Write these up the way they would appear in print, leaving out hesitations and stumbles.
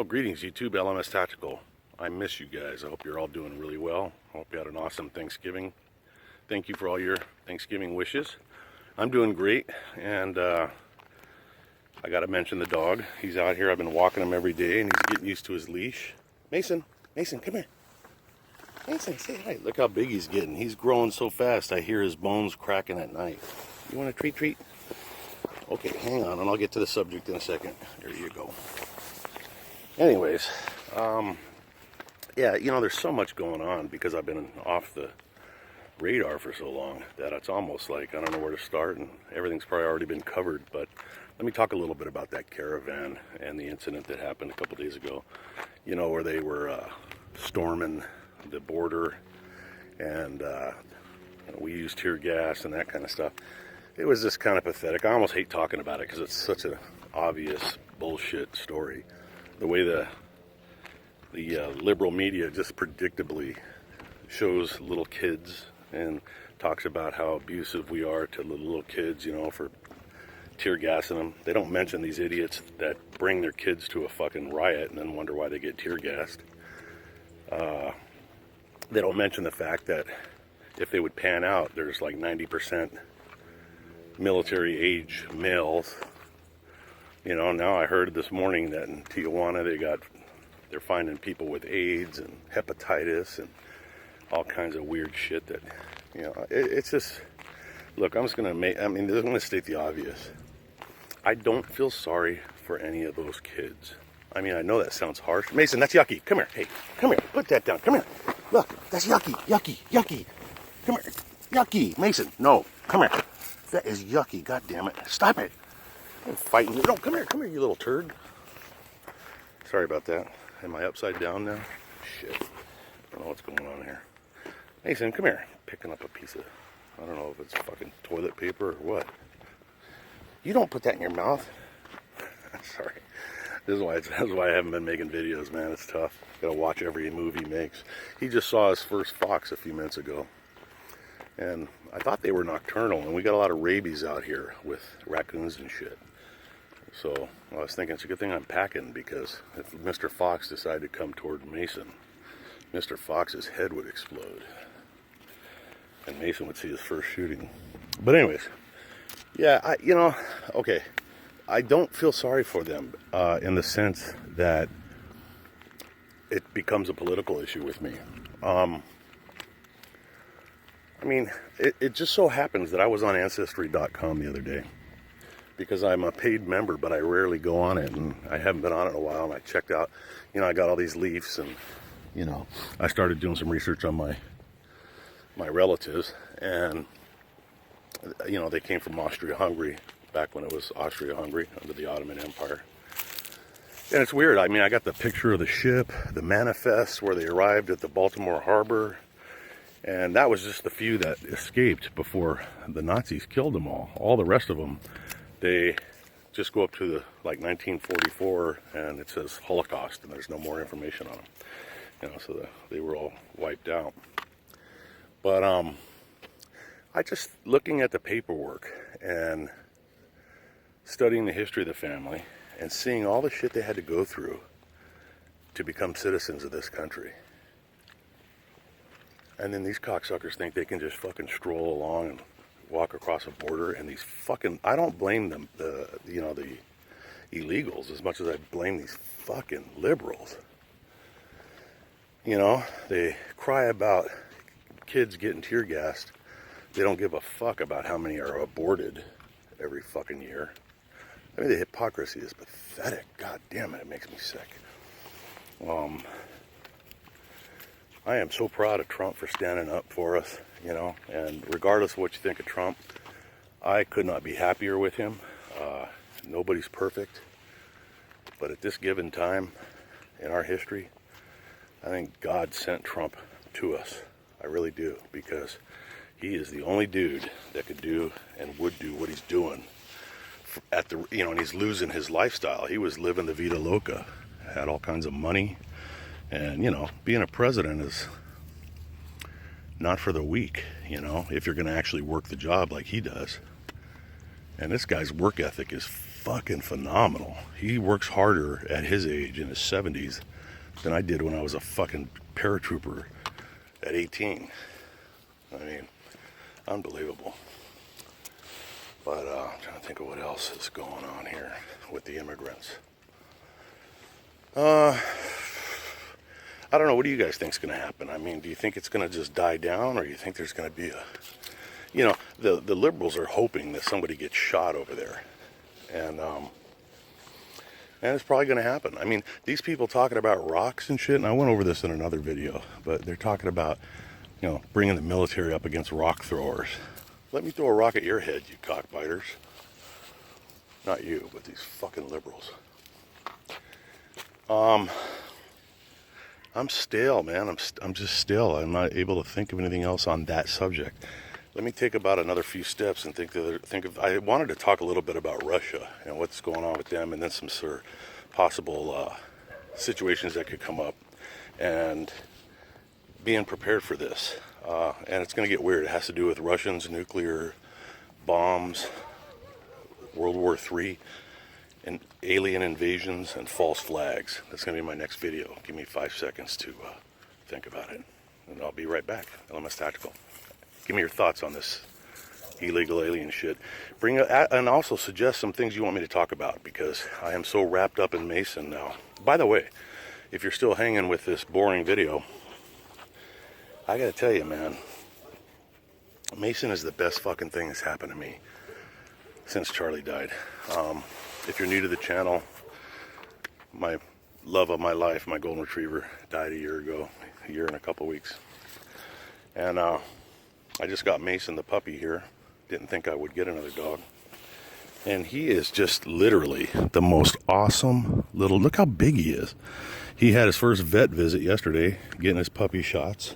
Well, greetings YouTube, LMS Tactical. I miss you guys. I hope you're all doing really well. I hope you had an awesome Thanksgiving. Thank you for all your Thanksgiving wishes. I'm doing great, and I gotta mention the dog. He's out here. I've been walking him every day, and he's getting used to his leash. Mason, come here. Mason, say hi. Look how big he's getting. He's growing so fast. I hear his bones cracking at night. You want a treat? Okay, hang on, and I'll get to the subject in a second. There you go. Anyways, yeah, you know, there's so much going on because I've been off the radar for so long that it's almost like I don't know where to start, and everything's probably already been covered. But let me talk a little bit about that caravan and the incident that happened a couple days ago, you know, where they were storming the border, and you know, we used tear gas and that kind of stuff. It was just kind of pathetic. I almost hate talking about it because it's such an obvious bullshit story. The way the liberal media just predictably shows little kids and talks about how abusive we are to the little kids, you know, for tear gassing them. They don't mention these idiots that bring their kids to a fucking riot and then wonder why they get tear gassed. They don't mention the fact that if they would pan out, there's like 90% military age males. You know, now I heard this morning that in Tijuana they're finding people with AIDS and hepatitis and all kinds of weird shit that, you know, it's just, look, I'm gonna state the obvious. I don't feel sorry for any of those kids. I mean, I know that sounds harsh. Mason, that's yucky. Come here. Hey, come here. Put that down. Come here. Look, that's yucky. Come here. Yucky. Mason, no. Come here. That is yucky. God damn it. Stop it. I'm fighting you. No, come here, you little turd. Sorry about that. Am I upside down now? Shit. I don't know what's going on here. Mason, come here. Picking up a piece of, I don't know if it's fucking toilet paper or what. You don't put that in your mouth. Sorry. That's why I haven't been making videos, man. It's tough. Gotta watch every move he makes. He just saw his first fox a few minutes ago. And I thought they were nocturnal, and we got a lot of rabies out here with raccoons and shit. So I was thinking it's a good thing I'm packing, because if Mr. Fox decided to come toward Mason, Mr. Fox's head would explode. And Mason would see his first shooting. But anyways, yeah, okay. I don't feel sorry for them in the sense that it becomes a political issue with me. I mean, it just so happens that I was on Ancestry.com the other day because I'm a paid member, but I rarely go on it, and I haven't been on it in a while, and I checked out, you know, I got all these leafs, and, you know, I started doing some research on my relatives, and, you know, they came from Austria-Hungary back when it was Austria-Hungary under the Ottoman Empire. And it's weird. I mean, I got the picture of the ship, the manifest where they arrived at the Baltimore Harbor. And that was just the few that escaped before the Nazis killed them all. All the rest of them, they just go up to the, like, 1944, and it says Holocaust, and there's no more information on them. You know, so they were all wiped out. But I just, looking at the paperwork and studying the history of the family and seeing all the shit they had to go through to become citizens of this country. And then these cocksuckers think they can just fucking stroll along and walk across a border, and these fucking, I don't blame them, the illegals, as much as I blame these fucking liberals. You know, they cry about kids getting tear gassed. They don't give a fuck about how many are aborted every fucking year. I mean, the hypocrisy is pathetic. God damn it, it makes me sick. I am so proud of Trump for standing up for us, you know, and regardless of what you think of Trump, I could not be happier with him. Nobody's perfect, but at this given time in our history, I think God sent Trump to us. I really do, because he is the only dude that could do and would do what he's doing at the, you know, and he's losing his lifestyle. He was living the vida loca, had all kinds of money. And, you know, being a president is not for the weak, you know, if you're going to actually work the job like he does. And this guy's work ethic is fucking phenomenal. He works harder at his age, in his 70s, than I did when I was a fucking paratrooper at 18. I mean, unbelievable. But I'm trying to think of what else is going on here with the immigrants. I don't know. What do you guys think is going to happen? I mean, do you think it's going to just die down, or do you think there's going to be a, you know, the liberals are hoping that somebody gets shot over there, and it's probably going to happen. I mean, these people talking about rocks and shit, and I went over this in another video, but they're talking about, you know, bringing the military up against rock throwers. Let me throw a rock at your head, you cockbiters. Not you, but these fucking liberals. I'm stale, man. I'm just stale. I'm not able to think of anything else on that subject. Let me take about another few steps and think of. I wanted to talk a little bit about Russia and what's going on with them, and then some sort of possible situations that could come up, and being prepared for this. And it's going to get weird. It has to do with Russians, nuclear bombs, World War III, and alien invasions and false flags. That's going to be my next video. Give me 5 seconds to think about it, and I'll be right back. LMS Tactical. Give me your thoughts on this illegal alien shit. And also suggest some things you want me to talk about, because I am so wrapped up in Mason now. By the way, if you're still hanging with this boring video, I gotta tell you, man, Mason is the best fucking thing that's happened to me since Charlie died. If you're new to the channel, my love of my life, my golden retriever, died a year ago, a year and a couple weeks. And I just got Mason the puppy here. Didn't think I would get another dog. And he is just literally the most awesome little, look how big he is. He had his first vet visit yesterday, getting his puppy shots.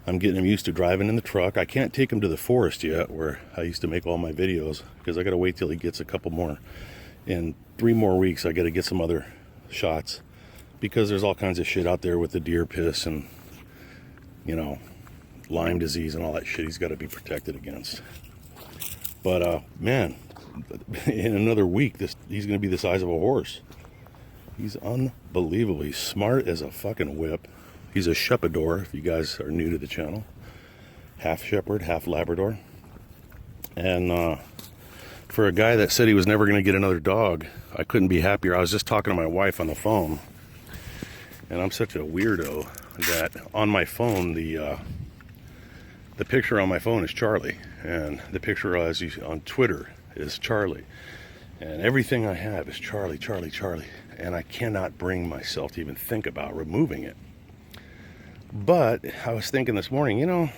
I'm getting him used to driving in the truck. I can't take him to the forest yet, where I used to make all my videos, because I got to wait till he gets a couple more. In 3 more weeks, I got to get some other shots, because there's all kinds of shit out there with the deer piss and, you know, Lyme disease and all that shit he's got to be protected against. But, man, in another week, he's going to be the size of a horse. He's unbelievably smart as a fucking whip. He's a Shepherdor, if you guys are new to the channel. Half Shepherd, half Labrador. And for a guy that said he was never going to get another dog, I couldn't be happier. I was just talking to my wife on the phone, and I'm such a weirdo that on my phone, the picture on my phone is Charlie, and the picture on Twitter is Charlie. And everything I have is Charlie, Charlie, Charlie. And I cannot bring myself to even think about removing it. But I was thinking this morning, you know,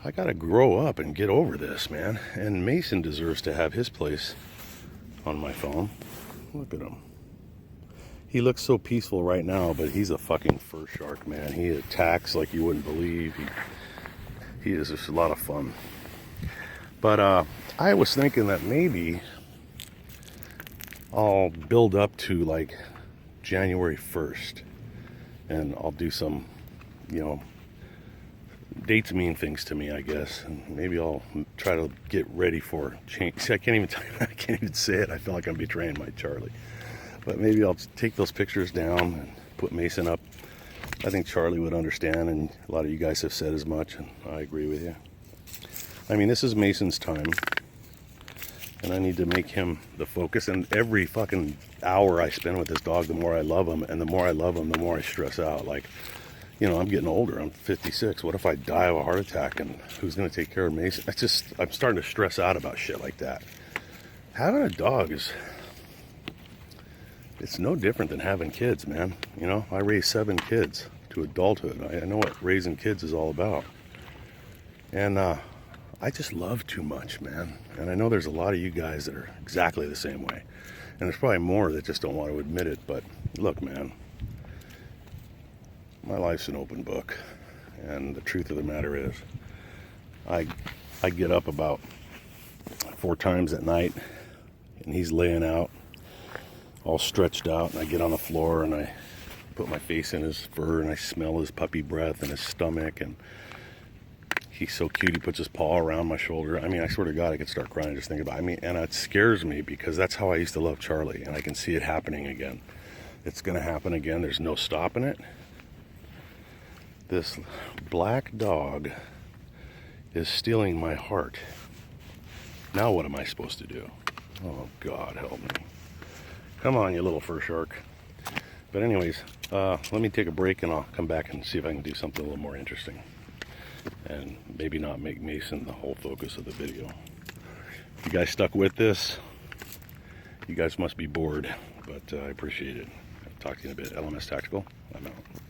I gotta grow up and get over this, man. And Mason deserves to have his place on my phone. Look at him. He looks so peaceful right now, but he's a fucking fur shark, man. He attacks like you wouldn't believe. He is just a lot of fun. But I was thinking that maybe I'll build up to like January 1st, and I'll do some, you know, dates mean things to me, I guess, and maybe I'll try to get ready for change. See, I can't even say it. I feel like I'm betraying my Charlie. But maybe I'll take those pictures down and put Mason up. I think Charlie would understand, and a lot of you guys have said as much, and I agree with you. I mean, this is Mason's time, and I need to make him the focus. And every fucking hour I spend with this dog, the more I love him, and the more I love him, the more I stress out. Like, you know, I'm getting older. I'm 56. What if I die of a heart attack, and who's going to take care of Mason? I'm starting to stress out about shit like that. Having a dog it's no different than having kids, man. You know, I raised 7 kids to adulthood. I know what raising kids is all about. And I just love too much, man. And I know there's a lot of you guys that are exactly the same way. And there's probably more that just don't want to admit it. But look, man, my life's an open book. And the truth of the matter is, I get up about 4 times at night, and he's laying out all stretched out, and I get on the floor and I put my face in his fur and I smell his puppy breath and his stomach, and He's so cute. He puts his paw around my shoulder. I mean, I swear to God, I could start crying just thinking about it. I mean, and it scares me because that's how I used to love Charlie, and I can see it happening again. It's going to happen again. There's no stopping it. This black dog is stealing my heart. Now what am I supposed to do? Oh, God, help me. Come on, you little fur shark. But anyways, let me take a break and I'll come back and see if I can do something a little more interesting. And maybe not make Mason the whole focus of the video. If you guys stuck with this, you guys must be bored, but I appreciate it. I'll talk to you in a bit. LMS Tactical, I'm out.